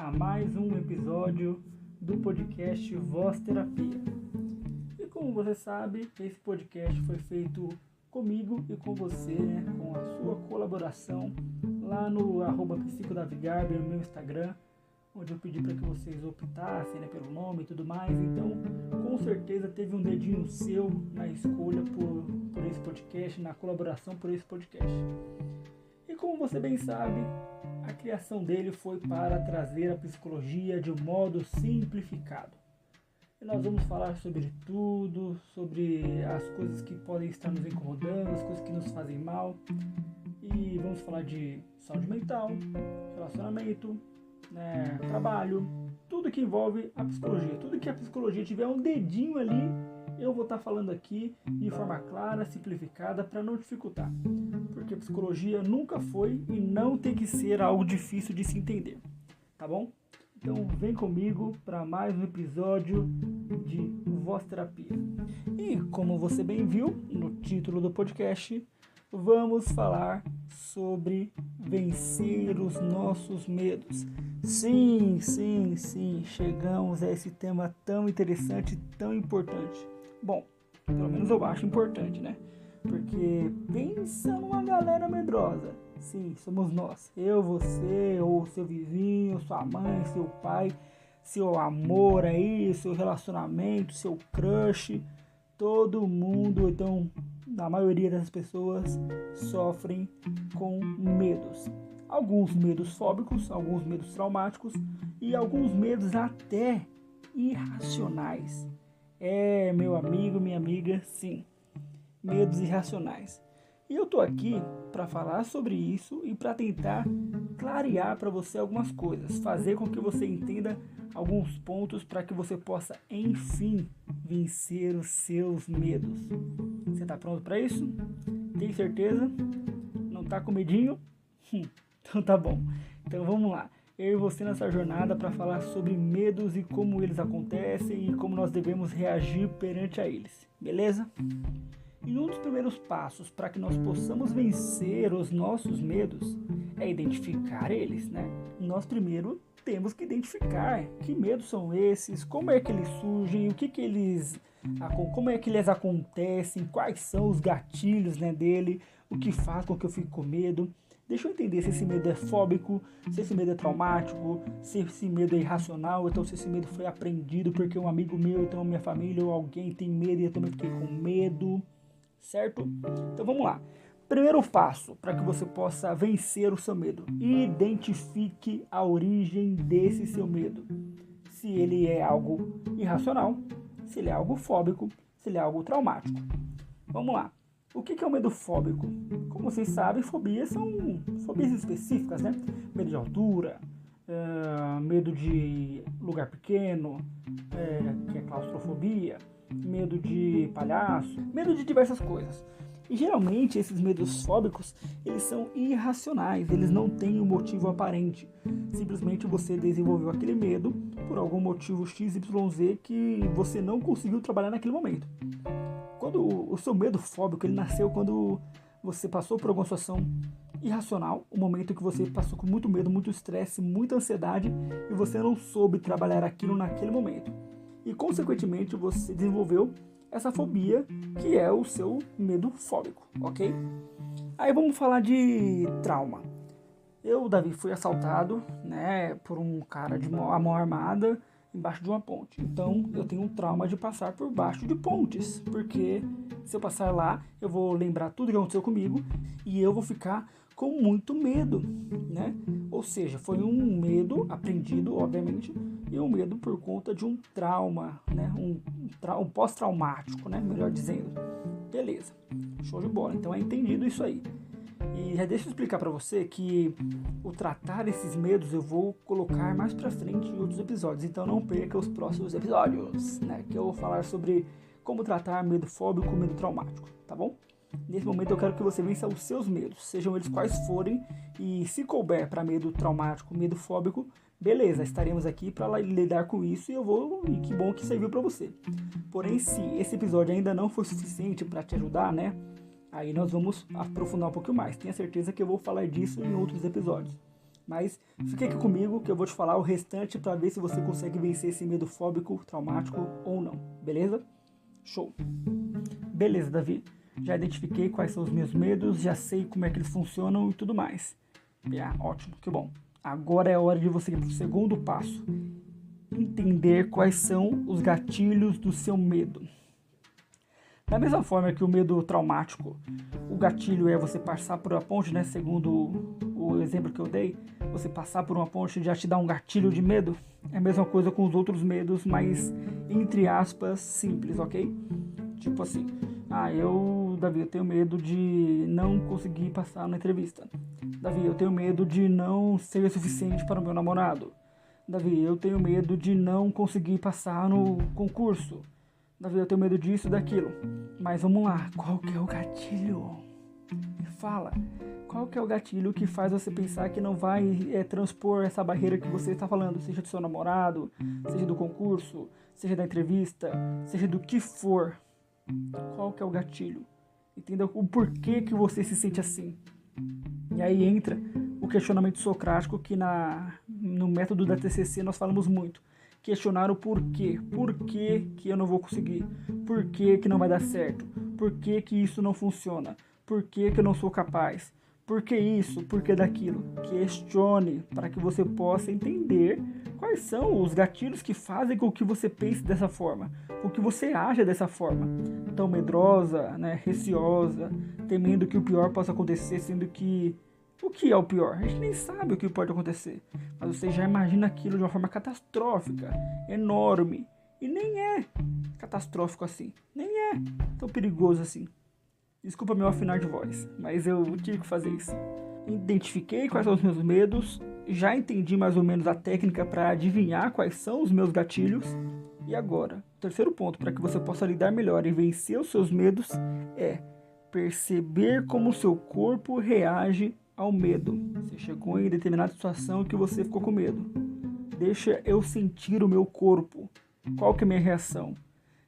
a mais um episódio do podcast Voz Terapia. E como você sabe, esse podcast foi feito comigo e com você, com a sua colaboração lá no @psicodavigarber, no meu Instagram, onde eu pedi para que vocês optassem pelo nome e tudo mais. Então, com certeza teve um dedinho seu na escolha por esse podcast, na colaboração por esse podcast. E como você bem sabe, a criação dele foi para trazer a psicologia de um modo simplificado. E nós vamos falar sobre tudo, sobre as coisas que podem estar nos incomodando, as coisas que nos fazem mal. E vamos falar de saúde mental, relacionamento, trabalho, tudo que envolve a psicologia. Tudo que a psicologia tiver um dedinho ali, eu vou estar falando aqui de forma clara, simplificada, para não dificultar. Porque a psicologia nunca foi e não tem que ser algo difícil de se entender. Tá bom? Então vem comigo para mais um episódio de Voz Terapia. E como você bem viu no título do podcast, vamos falar sobre vencer os nossos medos. Sim, chegamos a esse tema tão interessante, tão importante. Bom, pelo menos eu acho importante, Porque pensa numa galera medrosa. Sim, somos nós. Eu, você, ou seu vizinho, sua mãe, seu pai, seu amor aí, seu relacionamento, seu crush. Todo mundo, então, a maioria das pessoas sofrem com medos. Alguns medos fóbicos, alguns medos traumáticos e alguns medos até irracionais. Meu amigo, minha amiga, sim. Medos irracionais. E eu tô aqui para falar sobre isso e para tentar clarear para você algumas coisas, fazer com que você entenda alguns pontos para que você possa, enfim, vencer os seus medos. Você tá pronto para isso? Tem certeza? Não tá com medinho? Então tá bom. Então vamos lá. Eu e você nessa jornada para falar sobre medos e como eles acontecem e como nós devemos reagir perante a eles. Beleza? E um dos primeiros passos para que nós possamos vencer os nossos medos é identificar eles, Nós primeiro temos que identificar que medos são esses, como é que eles surgem, como é que eles acontecem, quais são os gatilhos dele, o que faz com que eu fique com medo. Deixa eu entender se esse medo é fóbico, se esse medo é traumático, se esse medo é irracional, então se esse medo foi aprendido porque um amigo meu, então minha família ou alguém tem medo e eu também fiquei com medo. Certo? Então vamos lá. Primeiro passo para que você possa vencer o seu medo. Identifique a origem desse seu medo. Se ele é algo irracional, se ele é algo fóbico, se ele é algo traumático. Vamos lá. O que é o medo fóbico? Como vocês sabem, fobias são fobias específicas, Medo de altura, medo de lugar pequeno, que é claustrofobia, medo de palhaço, medo de diversas coisas. E geralmente esses medos fóbicos, eles são irracionais, eles não têm um motivo aparente. Simplesmente você desenvolveu aquele medo por algum motivo XYZ que você não conseguiu trabalhar naquele momento. Quando o seu medo fóbico, ele nasceu quando você passou por alguma situação irracional, um momento que você passou com muito medo, muito estresse, muita ansiedade e você não soube trabalhar aquilo naquele momento. E, consequentemente, você desenvolveu essa fobia, que é o seu medo fóbico, ok? Aí vamos falar de trauma. Eu, Davi, fui assaltado, por um cara de mão armada embaixo de uma ponte. Então, eu tenho um trauma de passar por baixo de pontes, porque se eu passar lá, eu vou lembrar tudo que aconteceu comigo e eu vou ficar com muito medo, Ou seja, foi um medo aprendido, obviamente, e um medo por conta de um trauma, um pós-traumático, melhor dizendo. Beleza, show de bola, então é entendido isso aí. E já deixa eu explicar para você que o tratar esses medos eu vou colocar mais pra frente em outros episódios, então não perca os próximos episódios, que eu vou falar sobre como tratar medo fóbico, medo traumático, tá bom? Nesse momento eu quero que você vença os seus medos, sejam eles quais forem, e se couber para medo traumático, medo fóbico, beleza, estaremos aqui para lidar com isso e que bom que serviu para você. Porém, se esse episódio ainda não for suficiente para te ajudar, aí nós vamos aprofundar um pouquinho mais. Tenha certeza que eu vou falar disso em outros episódios. Mas fique aqui comigo que eu vou te falar o restante para ver se você consegue vencer esse medo fóbico, traumático ou não, beleza? Show! Beleza, Davi. Já identifiquei quais são os meus medos, já sei como é que eles funcionam e tudo mais. Ótimo, que bom. Agora é a hora de você ir para o segundo passo. Entender quais são os gatilhos do seu medo. Da mesma forma que o medo traumático, o gatilho é você passar por uma ponte, né? Segundo o exemplo que eu dei, você passar por uma ponte já te dá um gatilho de medo. É a mesma coisa com os outros medos, mas entre aspas, simples, ok? Tipo assim, Davi, eu tenho medo de não conseguir passar na entrevista. Davi, eu tenho medo de não ser suficiente para o meu namorado. Davi, eu tenho medo de não conseguir passar no concurso. Davi, eu tenho medo disso e daquilo. Mas vamos lá, qual que é o gatilho? Me fala, qual que é o gatilho que faz você pensar que não vai transpor essa barreira que você está falando? Seja do seu namorado, seja do concurso, seja da entrevista, seja do que for. Qual que é o gatilho? Entendeu? O porquê que você se sente assim? E aí entra o questionamento socrático que no método da TCC nós falamos muito. Questionar o porquê. Por que eu não vou conseguir? Por que não vai dar certo? Por que isso não funciona? Por que eu não sou capaz? Por que isso? Por que daquilo? Questione para que você possa entender quais são os gatilhos que fazem com que você pense dessa forma, com que você aja dessa forma. Tão medrosa, né, receosa, temendo que o pior possa acontecer, sendo que o que é o pior? A gente nem sabe o que pode acontecer, mas você já imagina aquilo de uma forma catastrófica, enorme, e nem é catastrófico assim, nem é tão perigoso assim. Desculpa meu afinar de voz, mas eu tive que fazer isso. Identifiquei quais são os meus medos, já entendi mais ou menos a técnica para adivinhar quais são os meus gatilhos. E agora, o terceiro ponto para que você possa lidar melhor e vencer os seus medos é perceber como o seu corpo reage ao medo. Você chegou em determinada situação que você ficou com medo. Deixa eu sentir o meu corpo. Qual que é a minha reação?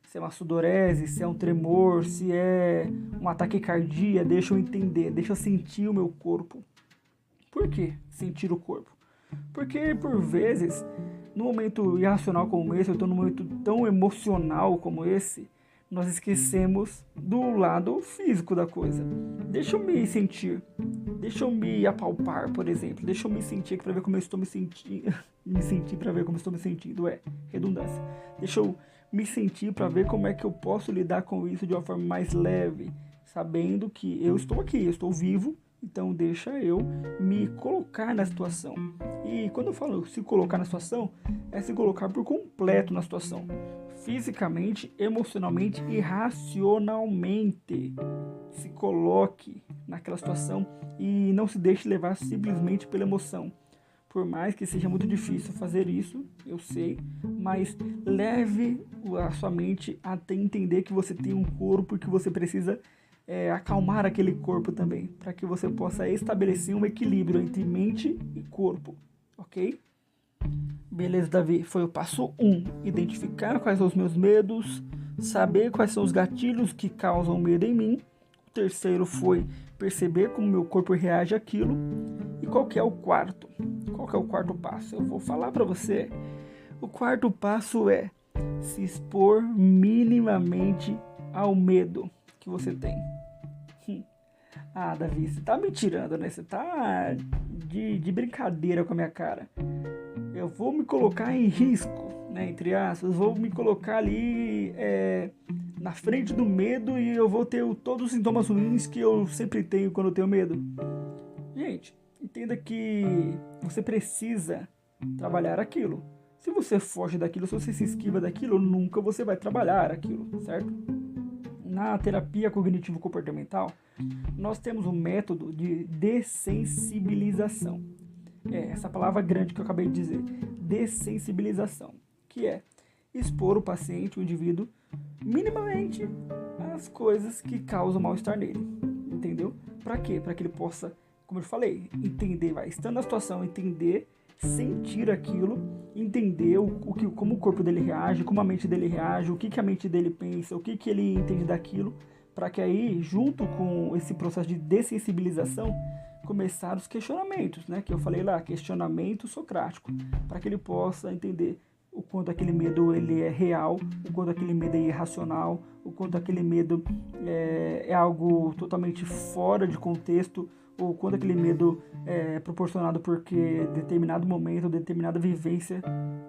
Se é uma sudorese, se é um tremor, se é um ataque cardíaco, deixa eu entender, deixa eu sentir o meu corpo. Por que sentir o corpo? Porque, por vezes, num momento irracional como esse, ou num momento tão emocional como esse, nós esquecemos do lado físico da coisa. Deixa eu me sentir, deixa eu me apalpar, por exemplo, deixa eu me sentir aqui para ver como eu estou me sentindo, para ver como eu estou me sentindo, redundância. Deixa eu me sentir para ver como é que eu posso lidar com isso de uma forma mais leve, sabendo que eu estou aqui, eu estou vivo, então deixa eu me colocar na situação. E quando eu falo se colocar na situação, é se colocar por completo na situação. Fisicamente, emocionalmente e racionalmente. Se coloque naquela situação e não se deixe levar simplesmente pela emoção. Por mais que seja muito difícil fazer isso, eu sei, mas leve a sua mente até entender que você tem um corpo e que você precisa acalmar aquele corpo também, para que você possa estabelecer um equilíbrio entre mente e corpo, ok? Beleza, Davi, foi o passo 1, identificar quais são os meus medos, saber quais são os gatilhos que causam medo em mim. O terceiro foi perceber como meu corpo reage àquilo. E qual que é o quarto? Qual que é o quarto passo? Eu vou falar para você. O quarto passo é se expor minimamente ao medo que você tem. Davi, você tá me tirando, né? Você tá de brincadeira com a minha cara. Eu vou me colocar em risco, né? Entre aspas, vou me colocar ali na frente do medo e eu vou ter todos os sintomas ruins que eu sempre tenho quando eu tenho medo. Gente, entenda que você precisa trabalhar aquilo. Se você foge daquilo, se você se esquiva daquilo, nunca você vai trabalhar aquilo, certo? Na terapia cognitivo-comportamental, nós temos um método de dessensibilização. Essa palavra grande que eu acabei de dizer, dessensibilização, que é expor o paciente, o indivíduo, minimamente às coisas que causam mal-estar nele, entendeu? Para quê? Para que ele possa, como eu falei, entender, estando na situação, entender, sentir aquilo, entender como o corpo dele reage, como a mente dele reage, o que a mente dele pensa, o que ele entende daquilo, para que aí, junto com esse processo de dessensibilização, começar os questionamentos, né? Que eu falei lá, questionamento socrático, para que ele possa entender o quanto aquele medo ele é real, o quanto aquele medo é irracional, o quanto aquele medo é algo totalmente fora de contexto, ou quanto aquele medo é proporcionado porque determinado momento, determinada vivência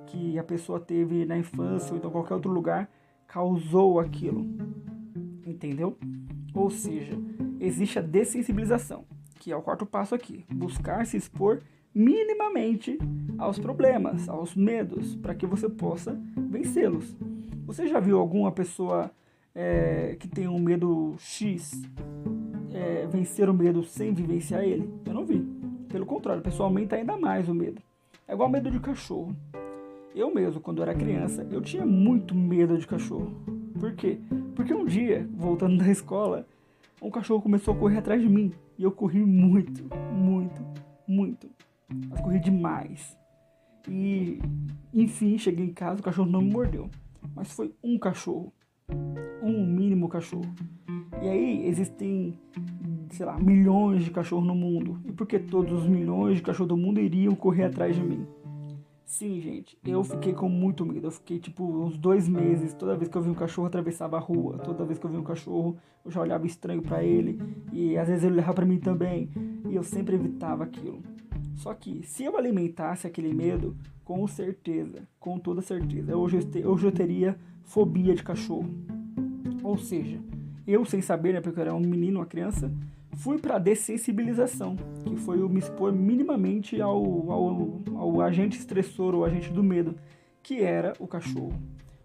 que a pessoa teve na infância ou então qualquer outro lugar causou aquilo, entendeu? Ou seja, existe a dessensibilização, que é o quarto passo aqui, buscar se expor minimamente aos problemas, aos medos, para que você possa vencê-los. Você já viu alguma pessoa que tem um medo X vencer o medo sem vivenciar ele? Eu não vi. Pelo contrário, o pessoal aumenta ainda mais o medo. É igual medo de cachorro. Eu mesmo, quando era criança, eu tinha muito medo de cachorro. Por quê? Porque um dia, voltando da escola, um cachorro começou a correr atrás de mim. E eu corri muito, muito, muito. Mas corri demais. E, enfim, cheguei em casa, o cachorro não me mordeu. Mas foi um cachorro. Um mínimo cachorro. E aí existem, sei lá, milhões de cachorros no mundo. E por que todos os milhões de cachorros do mundo iriam correr atrás de mim? Sim, gente, eu fiquei com muito medo. Eu fiquei tipo uns 2 meses. Toda vez que eu vi um cachorro, atravessava a rua. Toda vez que eu vi um cachorro, eu já olhava estranho pra ele. E às vezes ele olhava pra mim também. E eu sempre evitava aquilo. Só que se eu alimentasse aquele medo, com certeza, com toda certeza, hoje eu teria fobia de cachorro. Ou seja, eu sem saber, né, porque eu era um menino, uma criança, fui para a dessensibilização, que foi o me expor minimamente ao agente estressor, ou agente do medo, que era o cachorro.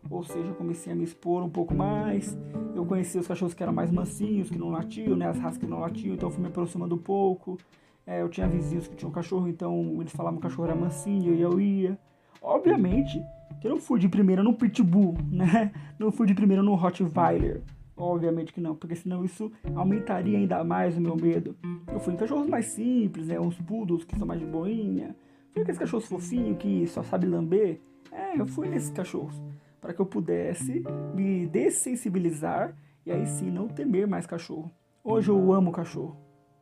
Ou seja, eu comecei a me expor um pouco mais, eu conheci os cachorros que eram mais mansinhos, que não latiam, né, as raças que não latiam, então eu fui me aproximando um pouco. Eu tinha vizinhos que tinham cachorro, então eles falavam que o cachorro era mansinho e eu ia. Obviamente que eu não fui de primeira no Pitbull, né? Não fui de primeira no Rottweiler. Obviamente que não, porque senão isso aumentaria ainda mais o meu medo. Eu fui em cachorros mais simples, né? Uns poodles que são mais de boinha. Fui aqueles cachorros fofinhos que só sabe lamber. Eu fui nesses cachorros. Para que eu pudesse me dessensibilizar e aí sim não temer mais cachorro. Hoje eu amo cachorro.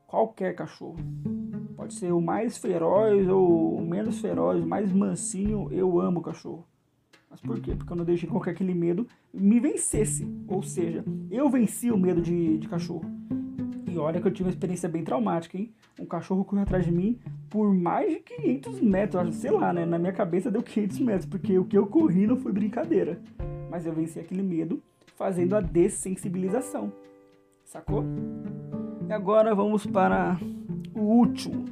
Qualquer cachorro. Pode ser o mais feroz ou o menos feroz, o mais mansinho, eu amo cachorro. Mas por quê? Porque eu não deixei com que aquele medo me vencesse. Ou seja, eu venci o medo de cachorro. E olha que eu tive uma experiência bem traumática, hein? Um cachorro correu atrás de mim por mais de 500 metros. Sei lá, né? Na minha cabeça deu 500 metros, porque o que eu corri não foi brincadeira. Mas eu venci aquele medo fazendo a dessensibilização. Sacou? E agora vamos para o último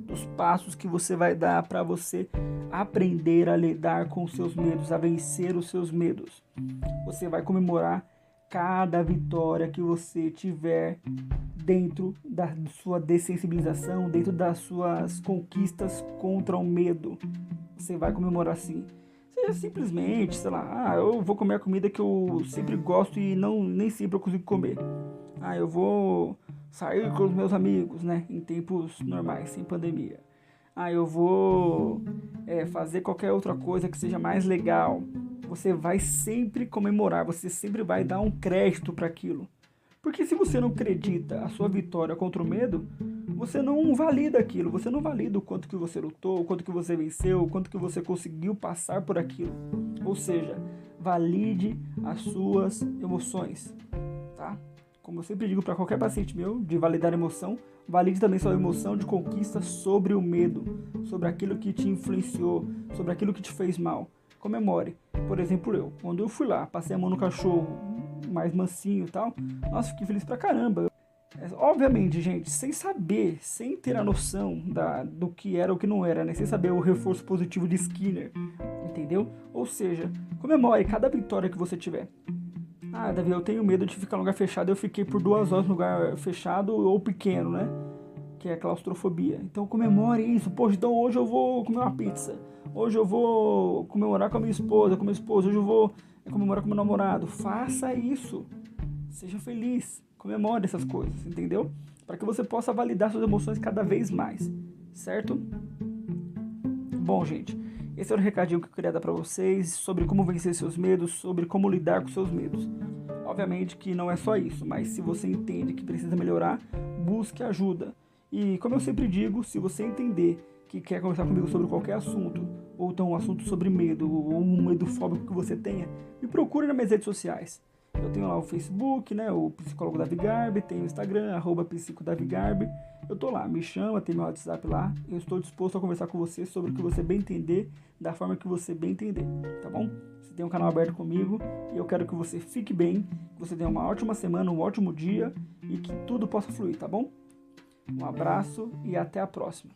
dos passos que você vai dar para você aprender a lidar com os seus medos, a vencer os seus medos. Você vai comemorar cada vitória que você tiver dentro da sua dessensibilização, dentro das suas conquistas contra o medo. Você vai comemorar assim. Seja simplesmente, sei lá, eu vou comer a comida que eu sempre gosto e nem sempre eu consigo comer. Eu vou sair com os meus amigos, né, em tempos normais, sem pandemia. Eu vou fazer qualquer outra coisa que seja mais legal. Você vai sempre comemorar, você sempre vai dar um crédito para aquilo. Porque se você não acredita a sua vitória contra o medo, você não valida aquilo, você não valida o quanto que você lutou, o quanto que você venceu, o quanto que você conseguiu passar por aquilo. Ou seja, valide as suas emoções, tá? Como eu sempre digo para qualquer paciente meu, de validar a emoção, valide também sua emoção de conquista sobre o medo, sobre aquilo que te influenciou, sobre aquilo que te fez mal. Comemore. Por exemplo, quando eu fui lá, passei a mão no cachorro mais mansinho e tal, nossa, fiquei feliz pra caramba. Obviamente, gente, sem saber, sem ter a noção do que era ou que não era, né? Sem saber o reforço positivo de Skinner, entendeu? Ou seja, comemore cada vitória que você tiver. Davi, eu tenho medo de ficar em lugar fechado. Eu fiquei por 2 horas no lugar fechado ou pequeno, né? Que é a claustrofobia. Então comemore isso. Poxa, então hoje eu vou comer uma pizza. Hoje eu vou comemorar com a minha esposa, Hoje eu vou comemorar com meu namorado. Faça isso. Seja feliz. Comemore essas coisas, entendeu? Para que você possa validar suas emoções cada vez mais. Certo? Bom, gente, esse era o recadinho que eu queria dar para vocês sobre como vencer seus medos, sobre como lidar com seus medos. Obviamente que não é só isso, mas se você entende que precisa melhorar, busque ajuda. E como eu sempre digo, se você entender que quer conversar comigo sobre qualquer assunto, ou então um assunto sobre medo, ou um medo fóbico que você tenha, me procure nas minhas redes sociais. Eu tenho lá o Facebook, né, o Psicólogo Davi Garbi, tenho o Instagram, @psicodavigarbi. Eu tô lá, me chama, tem meu WhatsApp lá. Eu estou disposto a conversar com você sobre o que você bem entender, da forma que você bem entender, tá bom? Você tem um canal aberto comigo e eu quero que você fique bem, que você tenha uma ótima semana, um ótimo dia e que tudo possa fluir, tá bom? Um abraço e até a próxima.